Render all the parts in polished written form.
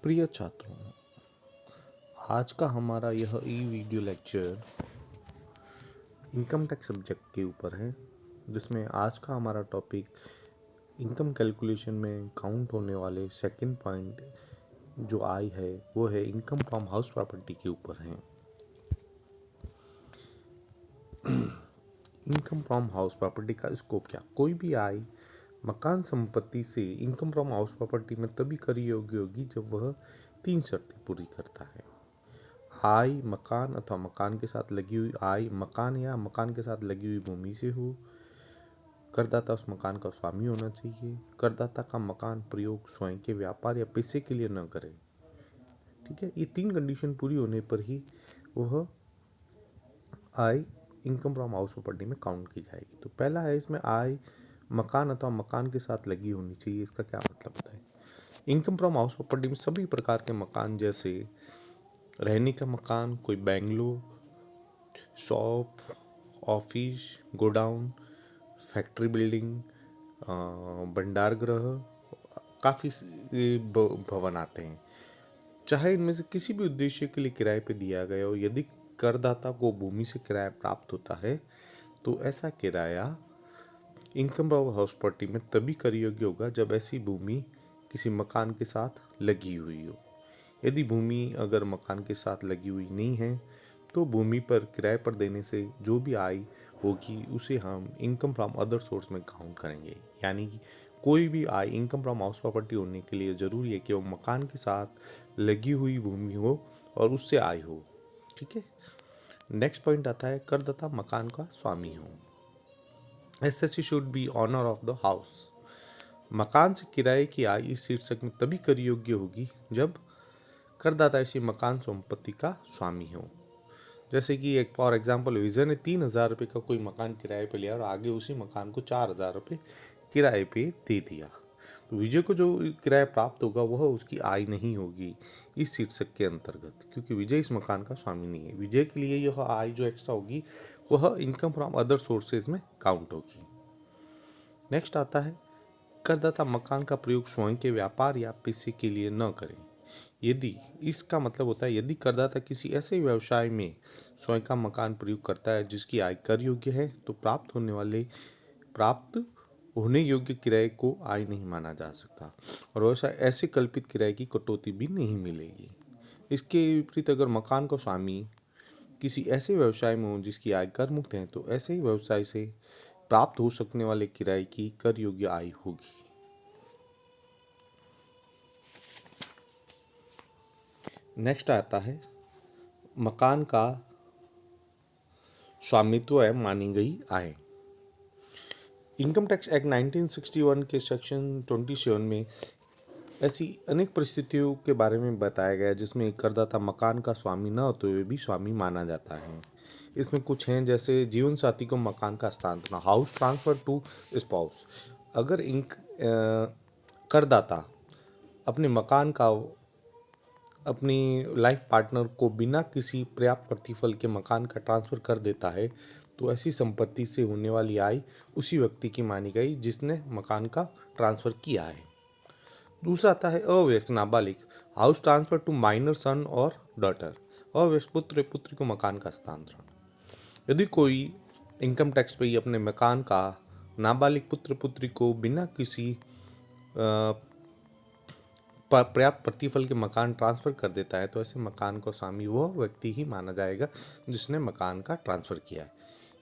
प्रिय छात्रों, आज का हमारा यह e video lecture income tax subject के ऊपर है, जिसमें आज का हमारा टॉपिक इनकम कैलकुलेशन में काउंट होने वाले सेकंड पॉइंट जो आय है वो है इनकम फ्रॉम हाउस प्रॉपर्टी के ऊपर है। इनकम फ्रॉम हाउस प्रॉपर्टी का स्कोप क्या? कोई भी आय मकान संपत्ति से इनकम फ्रॉम हाउस प्रॉपर्टी में तभी कर योग्य होगी जब वह 3 शर्तें पूरी करता है। आय मकान अथवा मकान के साथ लगी हुई आय मकान या मकान के साथ लगी हुई भूमि से हो। करदाता उस मकान का स्वामी होना चाहिए। करदाता का मकान प्रयोग स्वयं के व्यापार या पैसे के लिए न करे। ठीक है, ये 3 कंडीशन पूरी होने पर ही वह आय इनकम फ्रॉम हाउस प्रॉपर्टी में काउंट की जाएगी। तो पहला है, इसमें आय मकान अथवा मकान के साथ लगी होनी चाहिए। इसका क्या मतलब होता है? इनकम फ्रॉम हाउस प्रॉपर्टी में सभी प्रकार के मकान, जैसे रहने का मकान, कोई bungalow, shop, office, godown, factory building, भंडार गृह, काफ़ी भवन आते हैं। चाहे इनमें से किसी भी उद्देश्य के लिए किराए पे दिया गया हो, यदि करदाता को भूमि से किराया प्राप्त होता है तो ऐसा किराया इनकम फ्रॉम हाउस प्रॉपर्टी में तभी कर योग्य होगा जब ऐसी भूमि किसी मकान के साथ लगी हुई हो। यदि भूमि अगर मकान के साथ लगी हुई नहीं है तो भूमि पर किराए पर देने से जो भी आय होगी उसे हम इनकम फ्रॉम अदर सोर्स में काउंट करेंगे। यानी कि कोई भी आय इनकम फ्रॉम हाउस प्रॉपर्टी होने के लिए ज़रूरी है कि वो मकान के साथ लगी हुई भूमि हो और उससे आय हो। ठीक है, नेक्स्ट पॉइंट आता है, करदाता मकान का स्वामी हो। SSC should be owner of the house. मकान से किराए की आय इस शीर्षक में तभी कर योग्य होगी जब करदाता इसी मकान संपत्ति का स्वामी हो। जैसे कि एक फॉर एग्जांपल, विजय ने 3,000 रुपये का कोई मकान किराए पे लिया और आगे उसी मकान को 4,000 रुपये किराए पे दे दिया, तो विजय को जो किराया प्राप्त होगा वह उसकी आय नहीं होगी इस शीर्षक के अंतर्गत, क्योंकि विजय इस मकान का स्वामी नहीं है। विजय के लिए यह आय जो एक्स्ट्रा होगी वह इनकम फ्रॉम अदर सोर्सेज में काउंट होगी। नेक्स्ट आता है, करदाता मकान का प्रयोग स्वयं के व्यापार या पैसे के लिए न करें। यदि, इसका मतलब होता है यदि करदाता किसी ऐसे व्यवसाय में स्वयं का मकान प्रयोग करता है जिसकी आय कर योग्य है तो प्राप्त होने योग्य किराए को आय नहीं माना जा सकता और वैसा ऐसे कल्पित किराए की कटौती भी नहीं मिलेगी। इसके विपरीत अगर मकान का स्वामी किसी ऐसे व्यवसाय में हो जिसकी आय कर मुक्त है तो ऐसे ही व्यवसाय से प्राप्त हो सकने वाले किराए की कर योग्य आय होगी। नेक्स्ट आता है, मकान का स्वामित्व है मानी गई आय। इनकम टैक्स एक्ट 1961 के सेक्शन 27 में ऐसी अनेक परिस्थितियों के बारे में बताया गया है जिसमें एक करदाता मकान का स्वामी न होते हुए भी स्वामी माना जाता है। इसमें कुछ हैं, जैसे जीवन साथी को मकान का हस्तांतरण, हाउस ट्रांसफर टू स्पाउस। अगर करदाता अपने मकान का अपनी लाइफ पार्टनर को बिना किसी पर्याप्त प्रतिफल के मकान का ट्रांसफ़र कर देता है तो ऐसी संपत्ति से होने वाली आय उसी व्यक्ति की मानी गई जिसने मकान का ट्रांसफ़र किया है। दूसरा आता है अवयस्क नाबालिग, हाउस ट्रांसफ़र टू माइनर सन और डॉटर। अवयस्क पुत्र पुत्री को मकान का हस्तांतरण। यदि कोई इनकम टैक्स पे अपने मकान का नाबालिग पुत्र पुत्री को बिना किसी पर्याप्त प्रतिफल के मकान ट्रांसफ़र कर देता है तो ऐसे मकान का स्वामी वह व्यक्ति ही माना जाएगा जिसने मकान का ट्रांसफ़र किया है।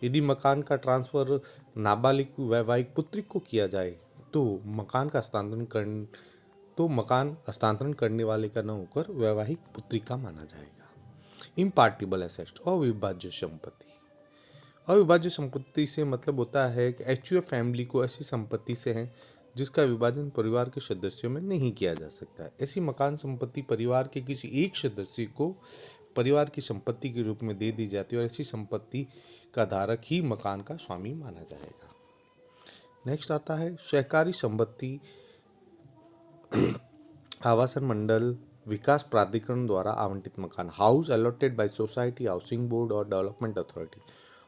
यदि मकान का ट्रांसफ़र नाबालिग वैवाहिक पुत्री को किया जाए तो मकान हस्तांतरण करने वाले का न होकर वैवाहिक पुत्री का माना जाएगा। इम्पार्टिबल एसेट्स, अविभाज्य संपत्ति। अविभाज्य संपत्ति से मतलब होता है कि एचयूएफ फैमिली को ऐसी संपत्ति से है जिसका विभाजन परिवार के सदस्यों में नहीं किया जा सकता है। ऐसी मकान संपत्ति परिवार के किसी एक सदस्य को परिवार की संपत्ति के रूप में दे दी जाती है और ऐसी संपत्ति का धारक ही मकान का स्वामी माना जाएगा। नेक्स्ट आता है सहकारी संपत्ति, आवासन मंडल, विकास प्राधिकरण द्वारा आवंटित मकान, house allotted by society, housing board और डेवलपमेंट अथॉरिटी।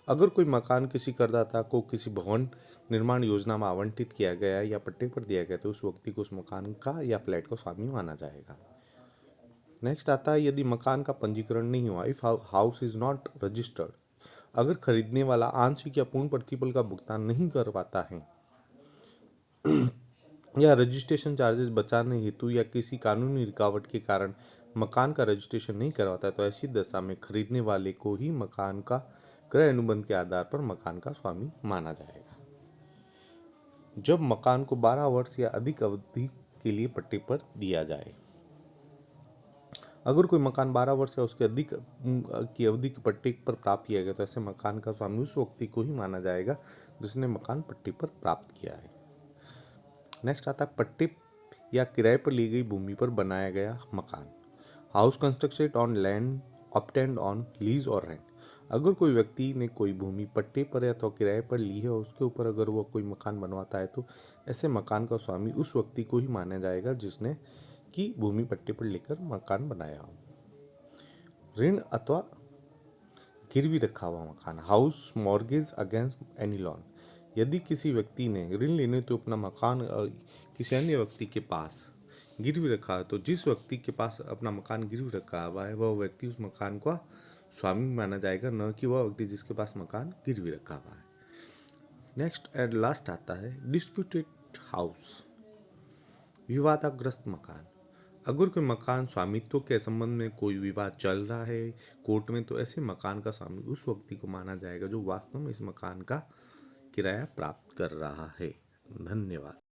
अगर कोई मकान किसी करदाता को किसी भवन निर्माण योजना में आवंटित किया गया या पट्टे पर दिया गया तो उस व्यक्ति को उस मकान का या फ्लैट का स्वामी माना जाएगा। नेक्स्ट आता है यदि मकान का पंजीकरण नहीं हुआ, if house is not registered, अगर खरीदने वाला आंशिक या पूर्ण प्रतिफल का भुगतान नहीं कर पाता है या रजिस्ट्रेशन चार्जेस बचाने हेतु या किसी कानूनी रुकावट के कारण मकान का रजिस्ट्रेशन नहीं करवाता है, तो ऐसी दशा में खरीदने वाले को ही मकान का क्रय अनुबंध के आधार पर मकान का स्वामी माना जाएगा। जब मकान को 12 वर्ष या अधिक अवधि के लिए पट्टे पर दिया जाए, अगर कोई मकान 12 वर्ष या उसके अधिक की अवधि के पट्टे पर प्राप्त किया गया, तो ऐसे मकान का स्वामी उस व्यक्ति को ही माना जाएगा जिसने मकान पट्टे पर प्राप्त किया है। नेक्स्ट आता है पट्टे या किराए पर ली गई भूमि पर बनाया गया मकान। House constructed on land obtained on lease और रेंट। अगर कोई व्यक्ति ने कोई भूमि पट्टे पर या तो किराए पर ली है और उसके ऊपर अगर वह कोई मकान बनवाता है, तो ऐसे मकान का स्वामी उस व्यक्ति को ही माना जाएगा जिसने की भूमि पट्टे पर लेकर मकान बनाया हो। ऋण अथवा गिरवी रखा हुआ मकान। House mortgage against any loan. यदि किसी व्यक्ति ने ऋण लेने तो अपना मकान किसी अन्य व्यक्ति के पास गिरवी रखा है, तो जिस व्यक्ति के पास अपना मकान गिरवी रखा हुआ है वह व्यक्ति उस मकान का स्वामी माना जाएगा, न कि वह व्यक्ति जिसके पास मकान गिरवी रखा हुआ है। नेक्स्ट एंड लास्ट आता है डिस्प्यूटेड हाउस, विवादग्रस्त मकान। अगर कोई मकान स्वामित्व के संबंध में कोई विवाद चल रहा है कोर्ट में, तो ऐसे मकान का स्वामी उस व्यक्ति को माना जाएगा जो वास्तव में इस मकान का किराया प्राप्त कर रहा है। धन्यवाद।